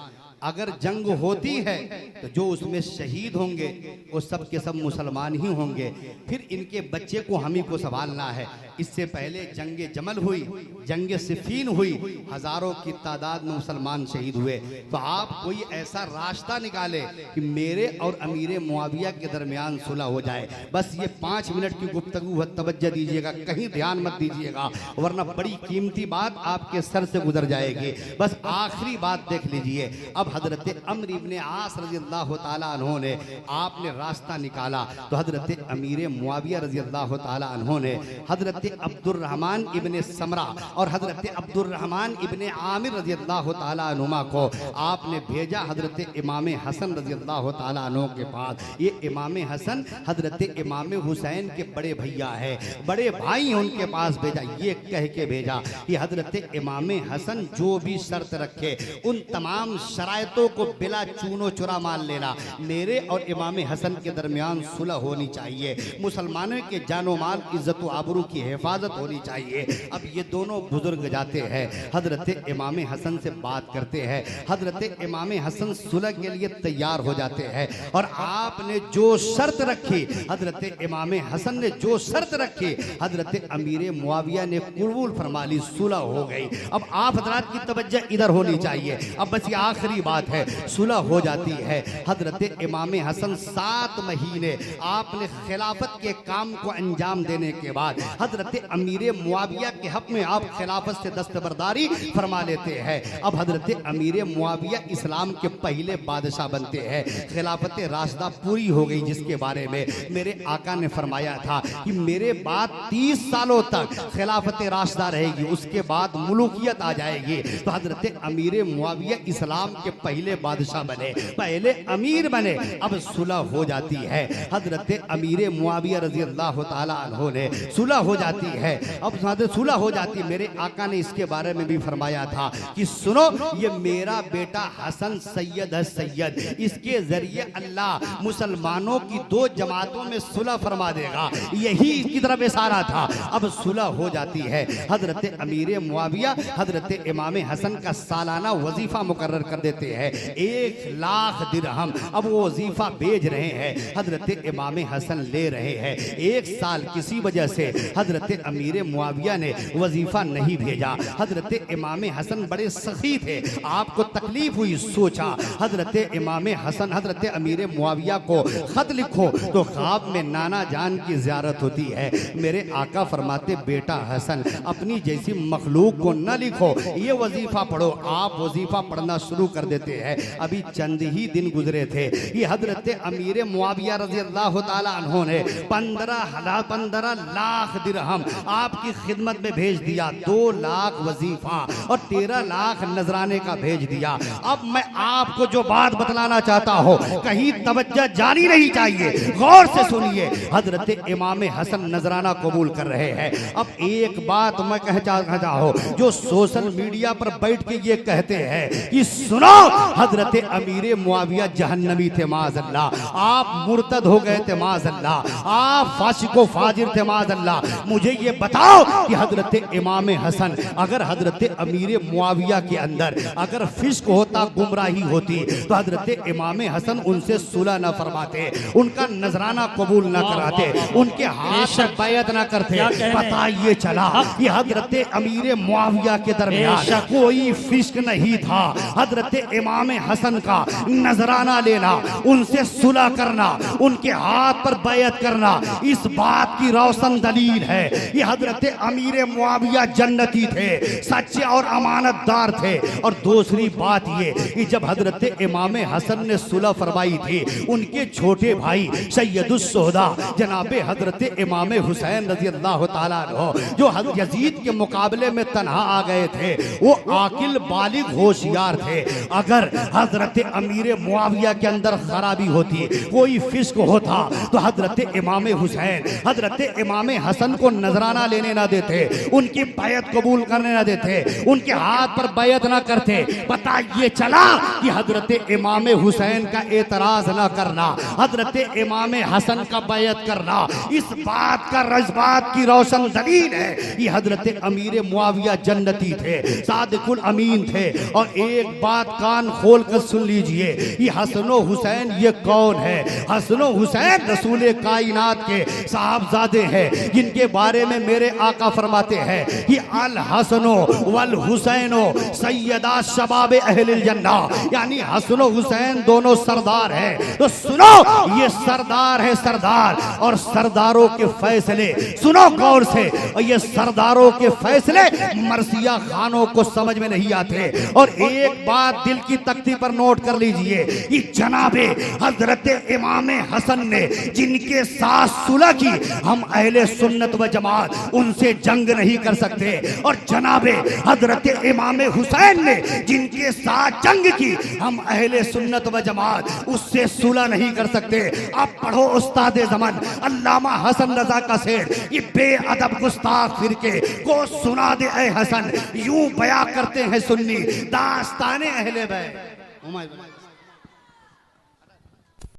अगर जंग होती है तो जो उसमें शहीद होंगे वो सब के सब मुसलमान ही होंगे, फिर इनके बच्चे को हम ही को संभालना है। इससे पहले जंग जमल हुई, जंग सिफीन हुई, हजारों की तादाद में मुसलमान शहीद हुए। तो आप कोई ऐसा रास्ता निकाले कि मेरे और अमीर मुआविया के दरमियान सुलह हो जाए। बस ये 5 मिनट की गुफ्तगू तवज्जो दीजिएगा, कहीं ध्यान मत दीजिएगा, वरना बड़ी कीमती बात आपके सर से गुजर जाएगी। बस आखिरी बात देख लीजिए। अब हजरत अम्र इब्ने आस रजी अल्लाह ताला अन्हो ने आपने रास्ता निकाला तो हजरत अमीर मुआविया रजी अल्लाह ताला अन्हो ने हजरत अब्दुर्रहमान इब्ने समरा और हजरत अब्दुर्रहमान इब्ने आमिर रजी अल्लाह ताला अन्हुमा को आपने भेजा हजरत इमाम हसन रजी अल्लाह ताला अन्हो के पास। ये इमाम हसन हजरत इमाम हुसैन के बड़े भैया है, बड़े भाई हैं, उनके पास भेजा। ये कह के भेजा कि हजरत इमाम हसन जो भी शर्त रखे उन तमाम शरायतों को बिला चूनो चुरा मान लेना। मेरे और इमाम हसन के दरमियान सुलह होनी चाहिए, मुसलमानों के जानो माल इज्जत व आबरू की हिफाजत होनी चाहिए। अब ये दोनों बुजुर्ग जाते हैं, हजरत इमाम हसन से बात करते हैं। हजरत इमाम हसन सुलह के लिए तैयार हो जाते हैं और आपने जो शर्त रखी, हजरत इमाम हसन ने जो शर्त रखी, हजरत अमीर मुआविया ने कबूल फरमा ली, सुलह हो गई। अब आप हजरात की तवज्जो इधर होनी चाहिए। अब बस ये आखिरी बात है, सुलह हो जाती है। हजरत इमाम हसन 7 महीने आपने खिलाफत के काम को अंजाम देने के बाद हजरत अमीर मुआविया के हक में आप खिलाफत से दस्तबरदारी फरमा लेते हैं। अब हजरत अमीर मुआविया इस्लाम के पहले बादशाह बनते हैं। खिलाफत राशिदा पूरी हो गई, जिसके बारे में मेरे आका ने फरमाया था कि मेरे बाद 30 सालों तक खिलाफत राशिदा रहेगी, उसके बाद मुल्कियत आ जाएगी। तो हजरत अमीर मुआविया इस्लाम के पहले बादशाह बने, पहले अमीर बने। अब सुलह हो जाती है। हजरत अमीर मुआविया रजी अल्लाह ताला अन्हु ने सुलह हो जाती है। अब सुलह हो जाती है। मेरे आका ने इसके बारे में भी फरमाया था कि सुनो, ये मेरा बेटा हसन सैयद है, सैयद, इसके जरिए अल्लाह मुसलमानों की 2 जमातों में सुलह फरमा देगा, यही की तरफ इशारा था। अब सुलह हो जाती है। हजरत अमीर मुआविया हजरत इमाम हसन का सालाना वजीफा मुकर्रर कर देते हैं, 1 लाख दिरहम। अब वो वजीफा भेज रहे हैं, हजरत इमाम हसन ले रहे हैं। 1 साल किसी वजह से हजरत अमीर मुआविया ने वजीफा नहीं भेजा। हजरत इमाम हसन बड़े सखी थे, आपको तकलीफ हुई, सोचा हजरत इमाम हसन हजरत अमीर मुआविया को खत लिखो। तो ख्वाब में नाना जान की ज़ियारत होती है। मेरे आका फरमाते, बेटा हसन, अपनी जैसी मखलूक को न लिखो, ये वजीफा पढ़ो। आप वजीफा पढ़ना शुरू कर देते हैं। अभी चंद ही दिन गुजरे थे, ये हजरत अमीर मुआविया रजी अल्लाह ताला अन्हु ने 15 लाख दिरहम आपकी खिदमत में भेज दिया। 2 लाख वजीफा और 13 लाख नजराने का भेज दिया। अब मैं आपको जो बात बतलाना चाहता हूँ, कहीं तवज्जो जानी नहीं चाहिए, गौर से सुनिए। हजरत इमाम हसन नजराना कबूल कर रहे हैं। अब एक बात मैं कहता हूँ, जो सोशल मीडिया पर बैठ के ये कहते हैं कि सुनो, हजरत अमीर मुआविया जहन्नमी थे माज़अल्लाह, आप मुर्तद हो गए थे माज़अल्लाह, आप फासिको फाजिर थे माज़अल्लाह। मुझे ये बताओ कि हजरत इमाम हसन, अगर हजरत अमीर मुआविया के अंदर अगर फिस्क होता, गुमराही होती, तो हजरत इमाम हसन उनसे सुलह न फरमाते, उनका नजराना कबूल न कराते, उनके हाथ पर बैत न करते। पता ये चला कि हजरत अमीर मुआविया के दरमियान कोई फिस्क नहीं था। हजरत इमाम हसन का नजराना लेना, उनसे सुलह करना, उनके हाथ पर बैत करना, इस बात की रोशन दलील है कि हजरत अमीर मुआविया जन्नती थे, सच्चे और अमानतदार थे। और दूसरी बात ये कि जब हजरत इमाम हसन ने सुलह फरमाई थी, उनके छोटे भाई सैयदुस शुहदा जनाबे हजरत इमाम हुसैन रजी अल्लाह ताला अन्हु, जो यजीद के मुकाबले में तन्हा आ गए थे, वो आकिल बालिग होशियार थे। अगर हजरत अमीर मुआविया के अंदर खराबी होती, कोई फिस्क होता, तो हजरत इमाम हुसैन हजरत इमाम हसन को नजराना लेने ना देते, उनकी बैत कबूल करने ना देते, उनके हाथ पर बैत ना करते। पता ये चला कि हजरत इमाम हुसैन का एतराज ना करना, हजरत इमाम हसन का बैत करना, इस बात का रजबात की रोशन दलील है कि हजरत अमीर मुआविया जन्नती थे, सादिकुल अमीन थे। और एक बात कान खोल कर सुन लीजिए, कि हसनो हुसैन ये कौन है? हसनो हुसैन रसूल कायनात के साहबजादे हैं, जिनके बारे में मेरे आका फरमाते हैं कि अल हसनो वल हुसैनो सैयदा शबाब अहलिल जन्ना, यानी हसनो हुसैन दोनों सरदार हैं। तो सुनो, ये सरदार है, सरदार, और सरदारों के फैसले सुनो गौर से। और ये सरदारों के फैसले मरसिया खानों को समझ में नहीं आते। और एक बात दिल की तख्ती पर नोट कर लीजिए कि जनाबे हजरत इमाम हसन ने जिनके साथ सुलह की, हम अहले सुन्नत व जमात उनसे जंग नहीं कर सकते। और जनाबे हजरत इमाम हुसैन ने जिनके साथ जंग की, हम अहले सुन्नत व जमात उससे सुलह नहीं कर सकते। अब पढ़ो उस्ताद ज़मान अल्लामा हसन रजा का शेर, ये बेअदब गुस्ताख फिरके को सुना दे ऐ हसन, यूं बयां करते हैं सुन्नी दास्ताने अहले बैत।